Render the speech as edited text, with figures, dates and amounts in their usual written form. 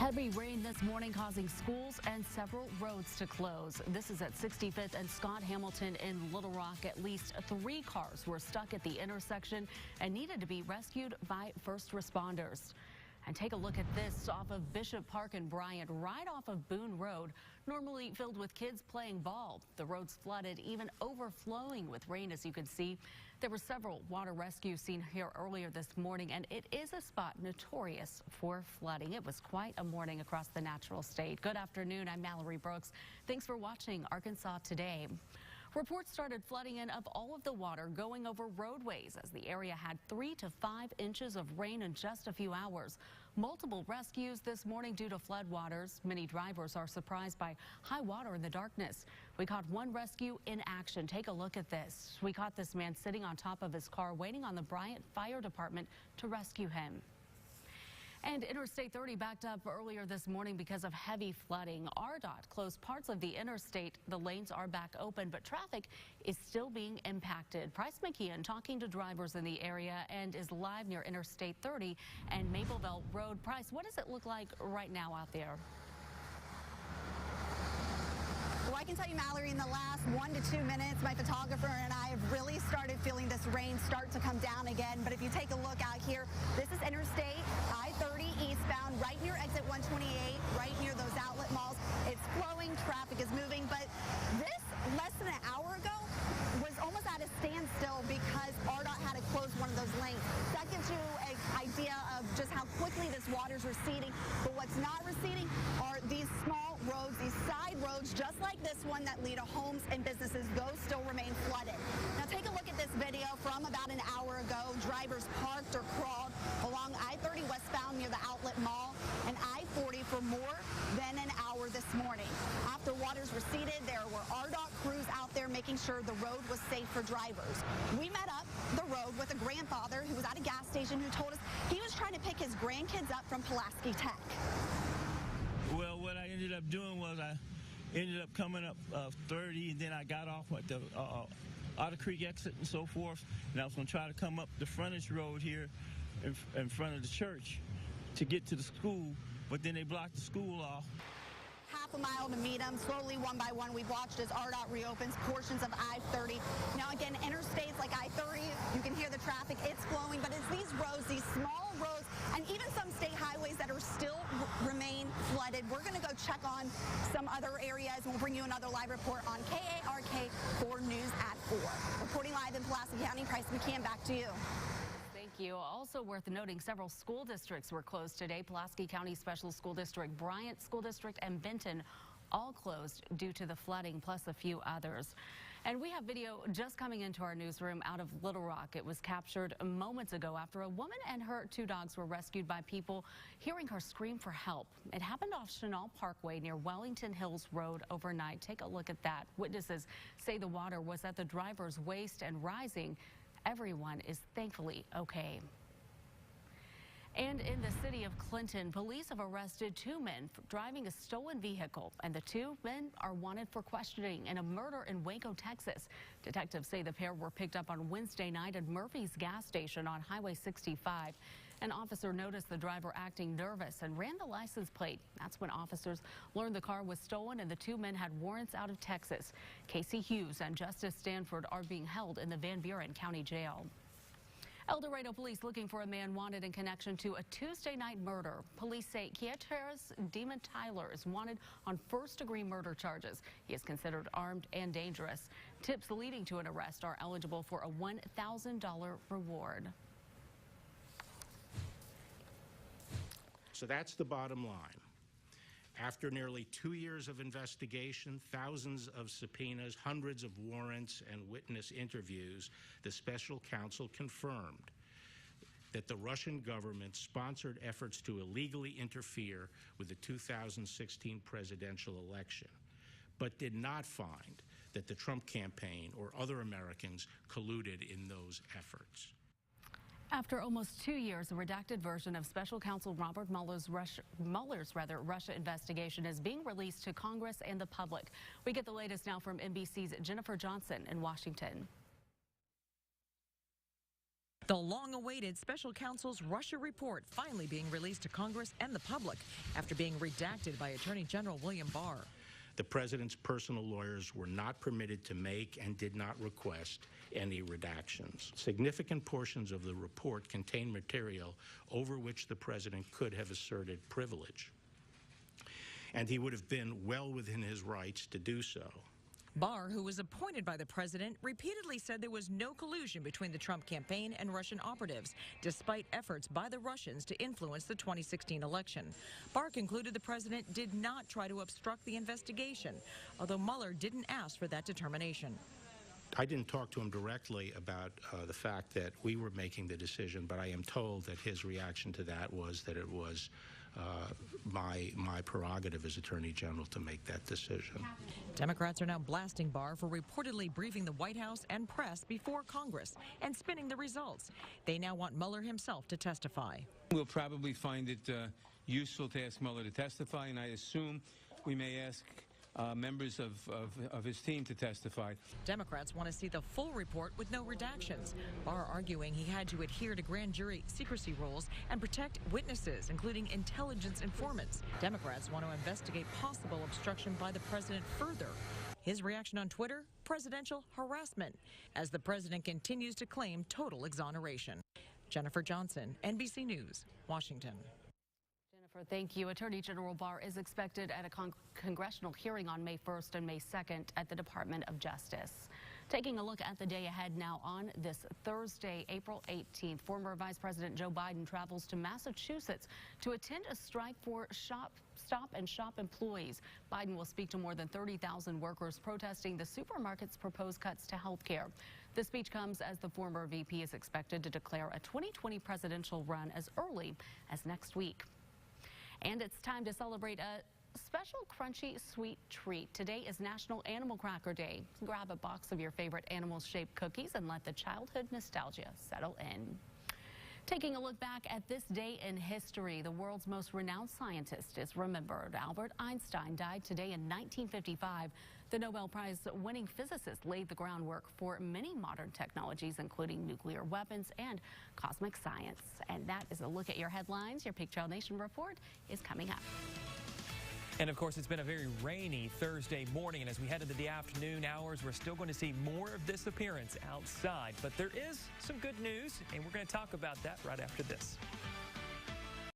Heavy rain this morning causing schools and several roads to close. This is at 65th and Scott Hamilton in Little Rock. At least 3 cars were stuck at the intersection and needed to be rescued by first responders. And take a look at this off of Bishop Park in Bryant, right off of Boone Road, normally filled with kids playing ball. The roads flooded, even overflowing with rain, as you can see. There were several water rescues seen here earlier this morning, and it is a spot notorious for flooding. It was quite a morning across the natural state. Good afternoon. I'm Mallory Brooks. Thanks for watching Arkansas Today. Reports started flooding in of all of the water going over roadways as the area had 3 to 5 inches of rain in just a few hours. Multiple rescues this morning due to floodwaters. Many drivers are surprised by high water in the darkness. We caught one rescue in action. Take a look at this. We caught this man sitting on top of his car waiting on the Bryant Fire Department to rescue him. And Interstate 30 backed up earlier this morning because of heavy flooding. RDOT closed parts of the interstate. The lanes are back open, but traffic is still being impacted. Price McKeon talking to drivers in the area and is live near Interstate 30 and Mapleville Road. Price, what does it look like right now out there? Well, I can tell you, Mallory, in the last 1 to 2 minutes, my photographer and I have really started feeling this rain start to come down again. But if you take a look out here, this is Interstate I-30 eastbound, right near exit 128, right near those outlet malls. It's flowing, traffic is moving, but this less than an hour ago was almost at a standstill because RDOT had to close one of those lanes. That gives you an idea of just how quickly this water's receding. But what's not receding are these small roads, these side roads, just like this one that lead to homes and businesses. Those still remain flooded. Now take a look at this video from about an hour ago. Drivers parked or crawled along I-30 westbound near the outlet mall and I-40 for more than an hour this morning. After waters receded, there were RDOT crews out there making sure the road was safe for drivers. We met up the road with a grandfather who was at a gas station who told us he was trying to pick his grandkids up from Pulaski Tech. Well, what I ended up doing was I ended up coming up 30, and then I got off at the Otter Creek exit and so forth, and I was going to try to come up the frontage road here in front of the church to get to the school, but then they blocked the school off. Half a mile to meet them. Slowly, one by one, we've watched as RDOT reopens portions of I-30. Now, again, interstates like I-30, you can hear the traffic. It's flowing, but it's these roads, these small roads, and even some state highways that are still remain flooded. We're going to go check on some other areas, and we'll bring you another live report on KARK 4 News at 4. Reporting live in Pulaski County, Price McKeon, back to you. Thank you. Also worth noting, several school districts were closed today. Pulaski County Special School District, Bryant School District, and Benton all closed due to the flooding, plus a few others. And we have video just coming into our newsroom out of Little Rock. It was captured moments ago after a woman and her 2 dogs were rescued by people hearing her scream for help. It happened off Chenal Parkway near Wellington Hills Road overnight. Take a look at that. Witnesses say the water was at the driver's waist and rising. Everyone is thankfully okay. And in the city of Clinton, police have arrested 2 men for driving a stolen vehicle, and the 2 men are wanted for questioning in a murder in Waco, Texas. Detectives say the pair were picked up on Wednesday night at Murphy's gas station on Highway 65. An officer noticed the driver acting nervous and ran the license plate. That's when officers learned the car was stolen and the 2 men had warrants out of Texas. Casey Hughes and Justice Stanford are being held in the Van Buren County Jail. El Dorado police looking for a man wanted in connection to a Tuesday night murder. Police say Keateras Demon Tyler is wanted on first-degree murder charges. He is considered armed and dangerous. Tips leading to an arrest are eligible for a $1,000 reward. So that's the bottom line. After nearly 2 years of investigation, thousands of subpoenas, hundreds of warrants, and witness interviews, the special counsel confirmed that the Russian government sponsored efforts to illegally interfere with the 2016 presidential election, but did not find that the Trump campaign or other Americans colluded in those efforts. After almost 2 years, a redacted version of Special Counsel Robert Mueller's Russia investigation is being released to Congress and the public. We get the latest now from NBC's Jennifer Johnson in Washington. The long-awaited special counsel's Russia report finally being released to Congress and the public after being redacted by Attorney General William Barr. The president's personal lawyers were not permitted to make and did not request any redactions. Significant portions of the report contain material over which the president could have asserted privilege, and he would have been well within his rights to do so. Barr, who was appointed by the president, repeatedly said there was no collusion between the Trump campaign and Russian operatives, despite efforts by the Russians to influence the 2016 election. Barr concluded the president did not try to obstruct the investigation, although Mueller didn't ask for that determination. I didn't talk to him directly about the fact that we were making the decision, but I am told that his reaction to that was that it was my prerogative as Attorney General to make that decision. Democrats are now blasting Barr for reportedly briefing the White House and press before Congress and spinning the results. They now want Mueller himself to testify. We'll probably find it useful to ask Mueller to testify, and I assume we may ask members of his team to testify. Democrats want to see the full report with no redactions. Barr arguing he had to adhere to grand jury secrecy rules and protect witnesses, including intelligence informants. Democrats want to investigate possible obstruction by the president further. His reaction on Twitter: presidential harassment, as the president continues to claim total exoneration. Jennifer Johnson, NBC News, Washington. Thank you. Attorney General Barr is expected at a congressional hearing on May 1st and May 2nd at the Department of Justice. Taking a look at the day ahead now, on this Thursday, April 18th, former Vice President Joe Biden travels to Massachusetts to attend a strike for Stop and Shop employees. Biden will speak to more than 30,000 workers protesting the supermarket's proposed cuts to health care. The speech comes as the former VP is expected to declare a 2020 presidential run as early as next week. And it's time to celebrate a special crunchy sweet treat. Today is National Animal Cracker Day. Grab a box of your favorite animal-shaped cookies and let the childhood nostalgia settle in. Taking a look back at this day in history, the world's most renowned scientist is remembered. Albert Einstein died today in 1955. The Nobel Prize-winning physicist laid the groundwork for many modern technologies, including nuclear weapons and cosmic science. And that is a look at your headlines. Your Pink Trail Nation report is coming up. And of course, it's been a very rainy Thursday morning, and as we head into the afternoon hours, we're still going to see more of this appearance outside. But there is some good news, and we're going to talk about that right after this.